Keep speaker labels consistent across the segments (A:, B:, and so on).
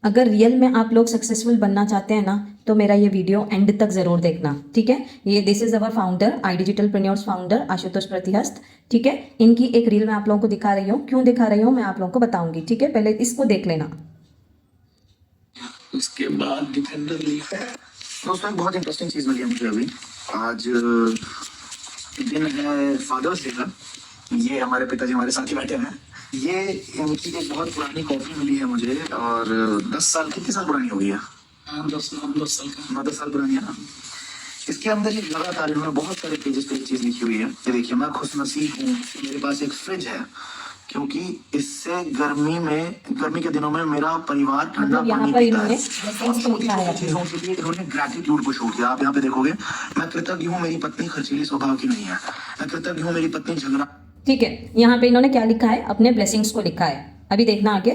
A: अगर रियल में आप लोग सक्सेसफुल बनना चाहते हैं ना, तो मेरा ये वीडियो एंड तक ज़रूर देखना, ठीक है। ये this is our founder, I digitalpreneurs founder Ashutosh Pratihast, ठीक है। इनकी एक रील मैं आप लोगों को दिखा रही हूँ, क्यों दिखा रही हूँ मैं आप लोगों को बताऊंगी, ठीक है। पहले इसको देख लेना।
B: उसके बाद डिफेंडर लिखा है। दोस्तों एक बहुत इंटरेस्टिंग चीज मिली है मुझे अभी। आज दिन है फादर्स डे का। ये हमारे पिताजी हमारे साथ ही बैठे हैं। ये इनकी एक बहुत पुरानी कॉपी मिली है मुझे, और 10 साल, कितने साल पुरानी हो गई है? 10 साल का, 9-10 साल पुरानी है ना। इसके अंदर ये लगातार इन्होंने बहुत सारे पेजेस पे एक चीज लिखी हुई है। ये देखिए, मैं खुश नसीब हूँ कि मेरे पास एक फ्रिज है, क्योंकि इससे गर्मी के दिनों में मेरा परिवार ठंडा पानी पीता है। चीजों के लिए इन्होंने ग्रैटिट्यूड को शो किया। आप यहाँ पे देखोगे, मैं कृतज्ञ हूँ मेरी पत्नी खर्चीली स्वभाव की नहीं है, मैं कृतज्ञ हूँ मेरी पत्नी झगड़ा।
A: ठीक है, यहाँ पे इन्होंने क्या लिखा है, अपने ब्लेसिंग्स को लिखा है। अभी देखना आगे।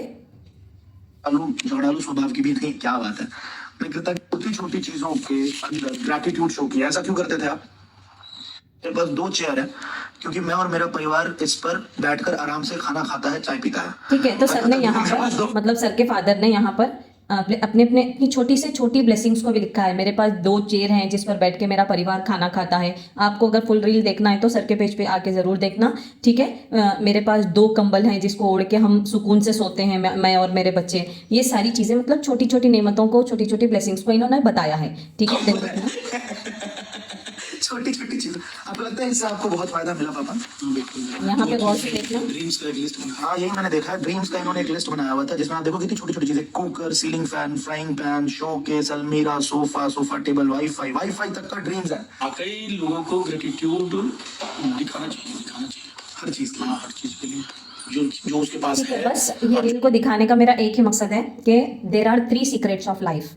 B: झगड़ालू स्वभाव की भी नहीं, क्या बात है। मैं कृतज्ञ, छोटी छोटी चीजों के अंदर ग्रैटिट्यूड शो किया। ऐसा क्यों करते थे आप? मेरे पास 2 चेयर है, क्योंकि मैं और मेरा परिवार इस पर बैठकर आराम से खाना खाता है, चाय पीता है।
A: ठीक है, तो सर ने यहाँ पर, मतलब सर के फादर ने यहाँ पर अपने अपने अपनी छोटी से छोटी ब्लेसिंग्स को भी लिखा है। मेरे पास 2 चेयर हैं जिस पर बैठ के मेरा परिवार खाना खाता है। आपको अगर फुल रील देखना है तो सर के पेज पे आके ज़रूर देखना, ठीक है। मेरे पास 2 कंबल हैं जिसको ओढ़ के हम सुकून से सोते हैं, मैं और मेरे बच्चे। ये सारी चीज़ें, मतलब छोटी छोटी नेमतों को, छोटी छोटी ब्लेसिंग्स को इन्होंने बताया है, ठीक है।
B: छोटी छोटी चीज, आपको लगता है इससे आपको बहुत फायदा मिला पापा?
A: यहाँ पे गौर से देखना।
B: ड्रीम्स का एक लिस्ट बना, हाँ यही मैंने देखा है। ड्रीम्स का इन्होंने एक लिस्ट बनाया हुआ था, जिसमें आप देखो कितनी छोटी छोटी चीजें, cooker, ceiling fan, frying pan, showcase, अलमीरा, सोफा टेबल, वाईफाई तक का ड्रीम्स है।
C: कई लोगों को ग्रेटिट्यूड दिखाना चाहिए
B: हर चीज के,
C: हर चीज के लिए जो उसके पास है।
A: बस ये रील को दिखाने का मेरा एक ही मकसद है कि there are 3 secrets of life,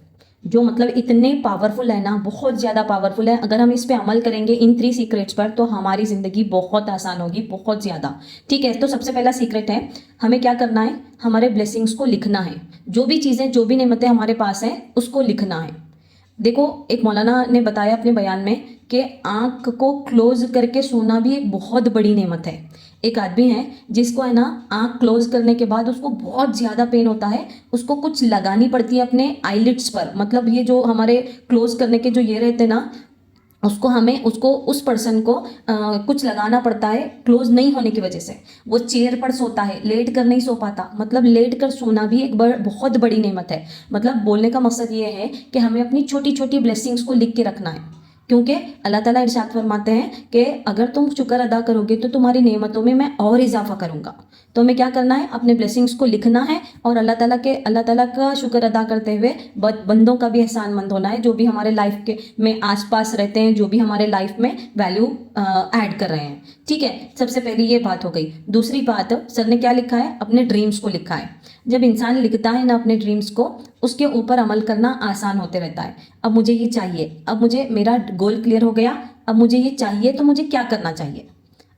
A: जो मतलब इतने पावरफुल है ना, बहुत ज़्यादा पावरफुल है। अगर हम इस पे अमल करेंगे इन 3 सीक्रेट्स पर, तो हमारी ज़िंदगी बहुत आसान होगी, बहुत ज़्यादा, ठीक है। तो सबसे पहला सीक्रेट है, हमें क्या करना है, हमारे ब्लेसिंग्स को लिखना है। जो भी चीज़ें, जो भी नेमतें हमारे पास हैं, उसको लिखना है। देखो, एक मौलाना ने बताया अपने बयान में कि आँख को क्लोज करके सोना भी एक बहुत बड़ी नेमत है। एक आदमी है जिसको है ना, आँख क्लोज करने के बाद उसको बहुत ज़्यादा पेन होता है, उसको कुछ लगानी पड़ती है अपने आईलिड्स पर, मतलब ये जो हमारे क्लोज करने के जो ये रहते हैं ना, उसको उस पर्सन को कुछ लगाना पड़ता है क्लोज नहीं होने की वजह से। वो चेयर पर सोता है, लेट कर नहीं सो पाता। मतलब लेट कर सोना भी एक बहुत बड़ी नेमत है। मतलब बोलने का मकसद ये है कि हमें अपनी छोटी छोटी ब्लेसिंग्स को लिख के रखना है, क्योंकि अल्लाह ताला इरशाद फरमाते हैं कि अगर तुम शुक्र अदा करोगे तो तुम्हारी नेमतों में मैं और इजाफा करूँगा। तो हमें क्या करना है, अपने ब्लेसिंग्स को लिखना है, और अल्लाह ताला का शुक्र अदा करते हुए बंदों का भी एहसानमंद होना है, जो भी हमारे लाइफ के में आसपास रहते हैं, जो भी हमारे लाइफ में वैल्यू ऐड कर रहे हैं, ठीक है। सबसे पहली ये बात हो गई। दूसरी बात, सर ने क्या लिखा है, अपने ड्रीम्स को लिखा है। जब इंसान लिखता है ना अपने ड्रीम्स को, उसके ऊपर अमल करना आसान होते रहता है। अब मुझे ये चाहिए, अब मुझे मेरा गोल क्लियर हो गया, अब मुझे ये चाहिए, तो मुझे क्या करना चाहिए,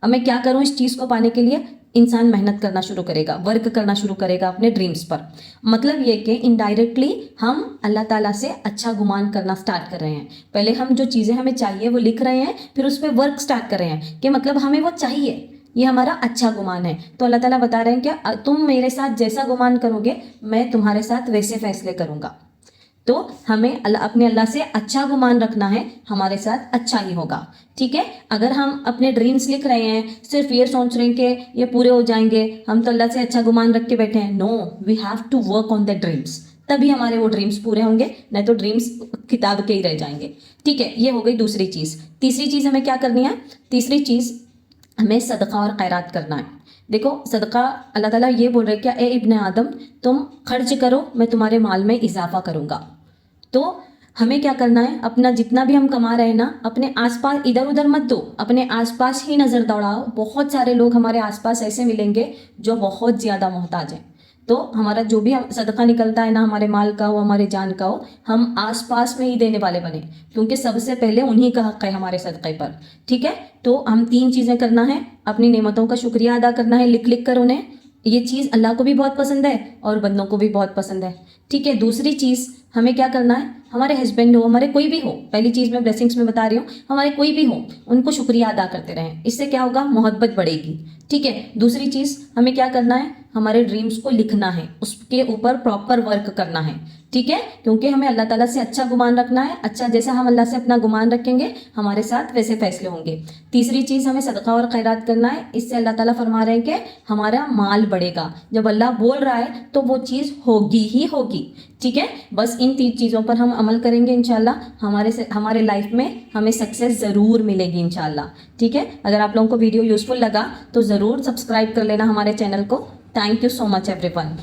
A: अब मैं क्या करूँ इस चीज़ को पाने के लिए। इंसान मेहनत करना शुरू करेगा, वर्क करना शुरू करेगा अपने ड्रीम्स पर। मतलब ये कि इनडायरेक्टली हम अल्लाह ताला से अच्छा गुमान करना स्टार्ट कर रहे हैं। पहले हम जो चीज़ें हमें चाहिए वो लिख रहे हैं, फिर उस पर वर्क स्टार्ट कर रहे हैं कि मतलब हमें वो चाहिए, ये हमारा अच्छा गुमान है। तो अल्लाह ताला बता रहे हैं कि तुम मेरे साथ जैसा गुमान करोगे, मैं तुम्हारे साथ वैसे फैसले करूँगा। तो हमें अपने अल्लाह से अच्छा गुमान रखना है, हमारे साथ अच्छा ही होगा, ठीक है। अगर हम अपने ड्रीम्स लिख रहे हैं, सिर्फ ये सोच रहे हैं कि ये पूरे हो जाएंगे, हम तो अल्लाह से अच्छा गुमान रख के बैठे हैं, no, we have to work on the dreams, तभी हमारे वो ड्रीम्स पूरे होंगे, नहीं तो ड्रीम्स किताब के ही रह जाएंगे, ठीक है। ये हो गई दूसरी चीज़। तीसरी चीज़ हमें क्या करनी है, तीसरी चीज़ हमें सदका और खैरात करना है। देखो, सदका, अल्लाह ताला ये बोल रहे क्या, ए इब्ने आदम, तुम खर्च करो, मैं तुम्हारे माल में इजाफा करूँगा। तो हमें क्या करना है, अपना जितना भी हम कमा रहे हैं ना, अपने आसपास इधर उधर मत दो, अपने आसपास ही नज़र दौड़ाओ। बहुत सारे लोग हमारे आसपास ऐसे मिलेंगे जो बहुत ज़्यादा मोहताज हैं। तो हमारा जो भी सदका निकलता है ना, हमारे माल का हो, हमारे जान का हो, हम आसपास में ही देने वाले बने, क्योंकि सबसे पहले उन्हीं का हक़ है हमारे सदक़े पर, ठीक है। तो हम 3 चीज़ें करना है, अपनी नेमतों का शुक्रिया अदा करना है लिख लिख कर उन्हें। ये चीज़ अल्लाह को भी बहुत पसंद है और बंदों को भी बहुत पसंद है, ठीक है। दूसरी चीज़ हमें क्या करना है, हमारे हस्बैंड हो, हमारे कोई भी हो, पहली चीज़ मैं ब्लेसिंग्स में बता रही हूँ, हमारे कोई भी हो, उनको शुक्रिया अदा करते रहें। इससे क्या होगा, मोहब्बत बढ़ेगी। ठीक है। दूसरी चीज़ हमें क्या करना है, हमारे ड्रीम्स को लिखना है, उसके ऊपर प्रॉपर वर्क करना है। ठीक है, क्योंकि हमें अल्लाह ताला से अच्छा गुमान रखना है। अच्छा, जैसा हम अल्लाह से अपना गुमान रखेंगे हमारे साथ वैसे फैसले होंगे। तीसरी चीज़, हमें सदका और खैरात करना है। इससे अल्लाह ताला फरमा रहे हैं कि हमारा माल बढ़ेगा। जब अल्लाह बोल रहा है तो वो चीज़ होगी ही होगी। ठीक है, बस इन 3 चीज़ों पर हम अमल करेंगे इंशाल्लाह हमारे लाइफ में हमें सक्सेस ज़रूर मिलेगी इंशाल्लाह। ठीक है, अगर आप लोगों को वीडियो यूज़फुल लगा तो ज़रूर सब्सक्राइब कर लेना हमारे चैनल को। Thank you so much everyone.